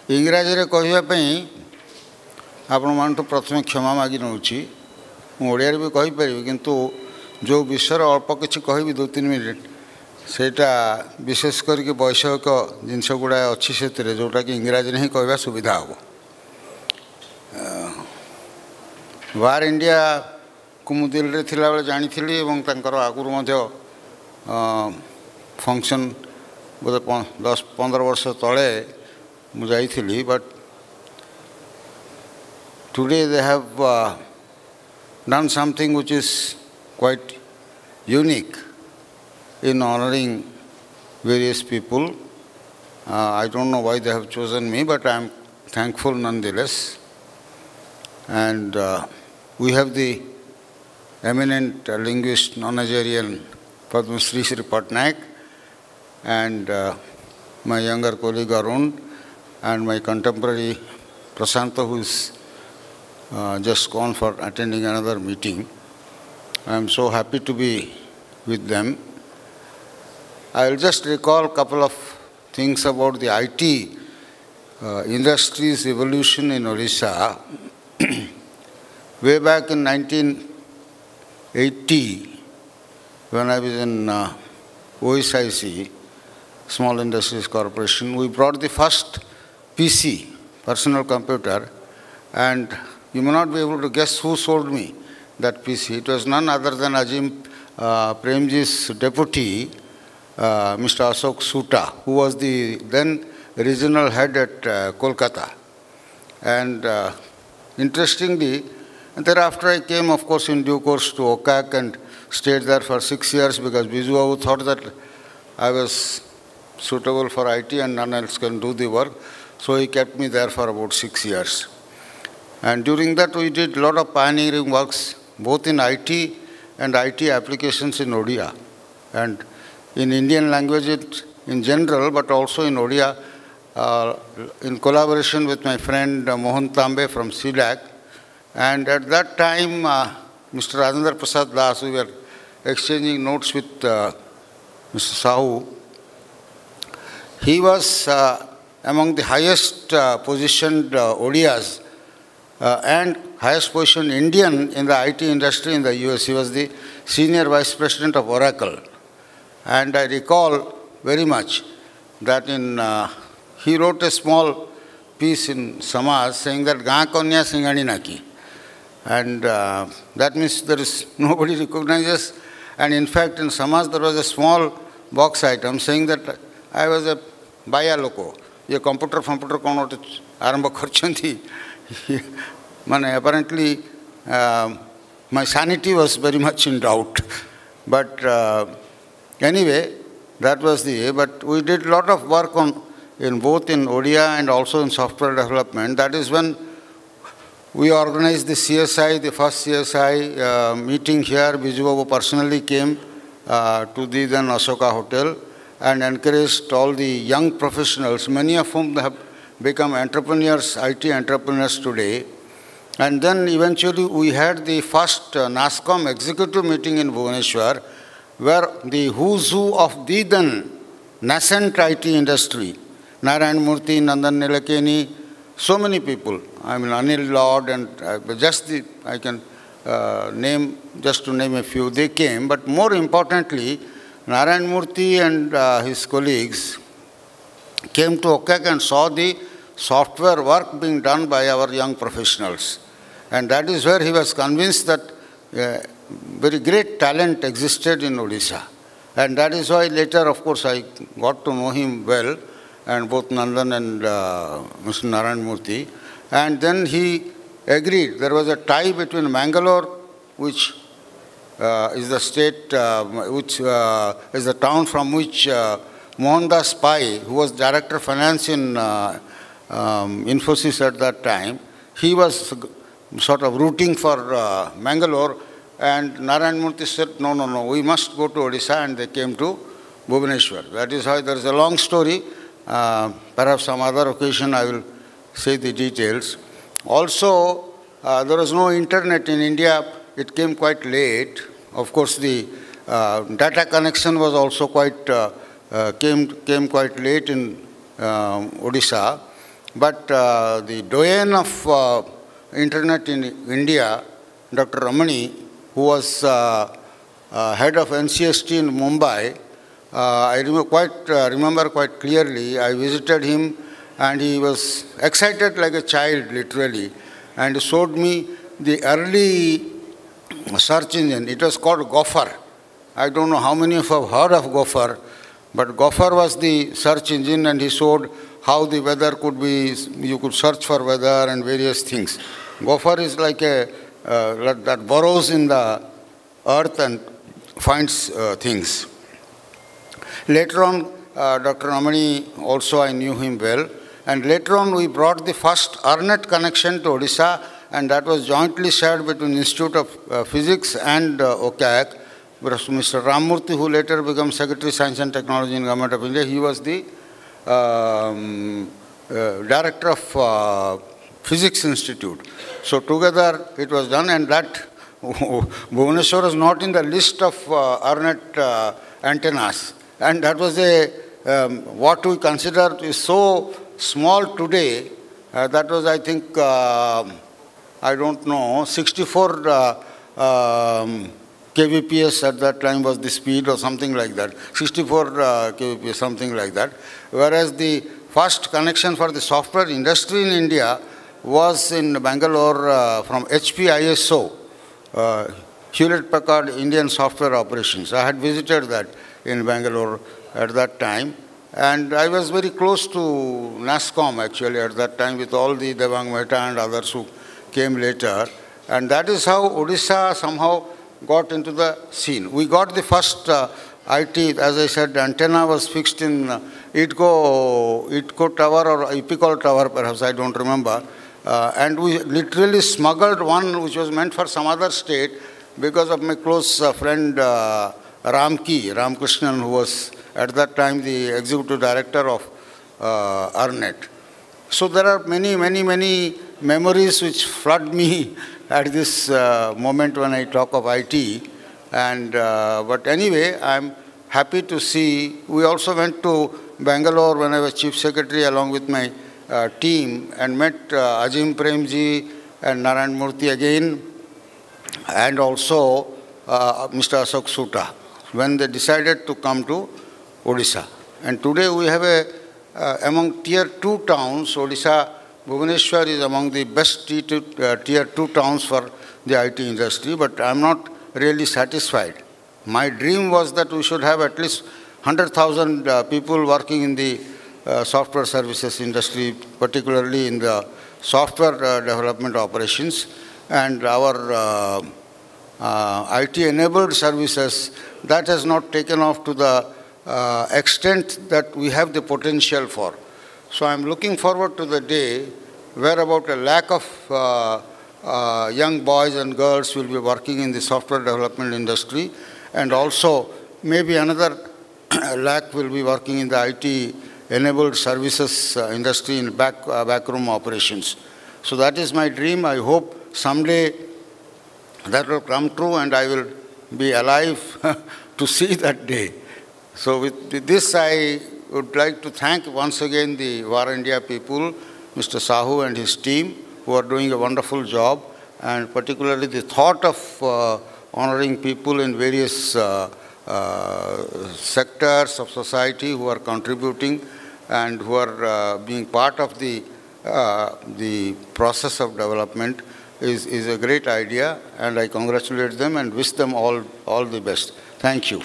इंग्राजी रे कहवा आपण मान तो प्रथम क्षमा मागी नौची ओडिया भी कहि परिबे किंतु जो विषय अल्प किछि कहबी 2-3 मिनिट सेटा विशेष करके वैषयिक जिनस गुड़ा अच्छी से जोटा कि इंग्राजी नहीं कहवा सुविधा हो वार इंडिया को मु दिल्ली रे थिला बेले जानी थिली एवं तांकर आगुरु मध्य फंक्शन बोधे 10-15 वर्ष तले मु जाइथिली but today they have done something which is quite unique in honoring various people. I don't know why they have chosen me, but I am thankful nonetheless. And we have the eminent linguist, nonagerian Padma Shri Patnaik, and my younger colleague Arun, and my contemporary Prasanta, who is just gone for attending another meeting. I am so happy to be with them. I will just recall a couple of things about the IT industry's evolution in Odisha. Way back in 1980, when I was in OSIC, Small Industries Corporation, we brought the first PC, personal computer, and you may not be able to guess who sold me that PC. It was none other than Ajim Premji's deputy, Mr. Ashok Suta, who was the then regional head at Kolkata. And interestingly, thereafter I came, of course, in due course to OCAC and stayed there for 6 years because Biju Babu thought that I was suitable for IT and none else can do the work. So he kept me there for about 6 years. And during that, we did a lot of pioneering works, both in IT and IT applications in Odia, and in Indian language in general, but also in Odia, in collaboration with my friend Mohan Tambe from CDAC. And at that time, Mr. Rajendra Prasad Das, we were exchanging notes with Mr. Sahu. He was among the highest positioned Odias and highest positioned Indian in the IT industry in the US. He was the senior vice president of Oracle. And I recall very much that he wrote a small piece in Samaj saying that Gaan Kanya Singani Naki. And that means there is nobody recognizes. And in fact, in Samaj there was a small box item saying that I was a Baya Loko. Ye computer kon arambha karchanti. Apparently, my sanity was very much in doubt. But anyway, that was the way. But we did a lot of work in both in Odia and also in software development. That is when we organized the CSI, the first CSI meeting here. Biju Babu personally came to the then Ashoka Hotel and encouraged all the young professionals, many of whom have become entrepreneurs, IT entrepreneurs today. And then eventually we had the first NASCOM executive meeting in Bhubaneswar, where the who's who of the then nascent IT industry, Narayan Murthy, Nandan Nilekani, so many people, I mean Anil Lord, and I can name, just to name a few, they came. But more importantly, Narayan Murthy and his colleagues came to OCAC and saw the software work being done by our young professionals. And that is where he was convinced that very great talent existed in Odisha. And that is why later, of course, I got to know him well, and both Nandan and Mr. Narayan Murthy. And then he agreed. There was a tie between Mangalore, which is the state, which is the town from which Mohandas Pai, who was Director of Finance in Infosys at that time, he was sort of rooting for Mangalore, and Narayan Murthy said, no, we must go to Odisha, and they came to Bhubaneswar. That is how there is a long story. Perhaps some other occasion I will say the details. Also, there was no internet in India. It came quite late. Of course, the data connection was also quite, came quite late in Odisha. But the doyen of internet in India, Dr. Ramani, who was head of NCST in Mumbai, I remember quite clearly. I visited him, and he was excited like a child, literally, and he showed me the early search engine. It was called Gopher. I don't know how many of you have heard of Gopher, but Gopher was the search engine, and he showed how the weather could be, you could search for weather and various things. Gopher is like a, that burrows in the earth and finds things. Later on, Dr. Ramani, also I knew him well, and later on we brought the first ARNet connection to Odisha, and that was jointly shared between Institute of Physics and OCAC. Mr. Ramurthy, who later became Secretary Science and Technology in Government of India, he was the Director of Physics Institute. So together it was done, and that Bhubaneswar was not in the list of ARNet antennas. And that was what we consider is so small today. That was, I think, I don't know, 64 kbps at that time was the speed or something like that. 64 kbps, something like that. Whereas the first connection for the software industry in India was in Bangalore from HP ISO, Hewlett-Packard Indian Software Operations. I had visited that in Bangalore at that time. And I was very close to NASCOM actually at that time with all the Devang Mehta and others who came later. And that is how Odisha somehow got into the scene. We got the first IT, as I said, the antenna was fixed in Itco Tower or Epicol Tower perhaps, I don't remember. And we literally smuggled one which was meant for some other state because of my close friend Ramkrishnan, who was at that time the executive director of ARNet. So there are many memories which flood me at this moment when I talk of IT. And but anyway, I'm happy to see. We also went to Bangalore when I was Chief Secretary along with my team and met Ajim Premji and Narayan Murthy again, and also Mr. Ashok Suta, when they decided to come to Odisha. And today we have among tier 2 towns, Odisha, Bhubaneswar is among the best tier 2 towns for the IT industry, but I'm not really satisfied. My dream was that we should have at least 100,000 people working in the software services industry, particularly in the software development operations, and our IT-enabled services, that has not taken off to the extent that we have the potential for. So I'm looking forward to the day where about 1 lakh of young boys and girls will be working in the software development industry, and also maybe another 1 lakh will be working in the IT-enabled services industry in backroom operations. So that is my dream. I hope someday that will come true and I will be alive to see that day. So with this, I would like to thank once again the VARINDIA people, Mr. Sahu and his team, who are doing a wonderful job, and particularly the thought of honoring people in various sectors of society who are contributing and who are being part of the process of development is a great idea, and I congratulate them and wish them all the best. Thank you.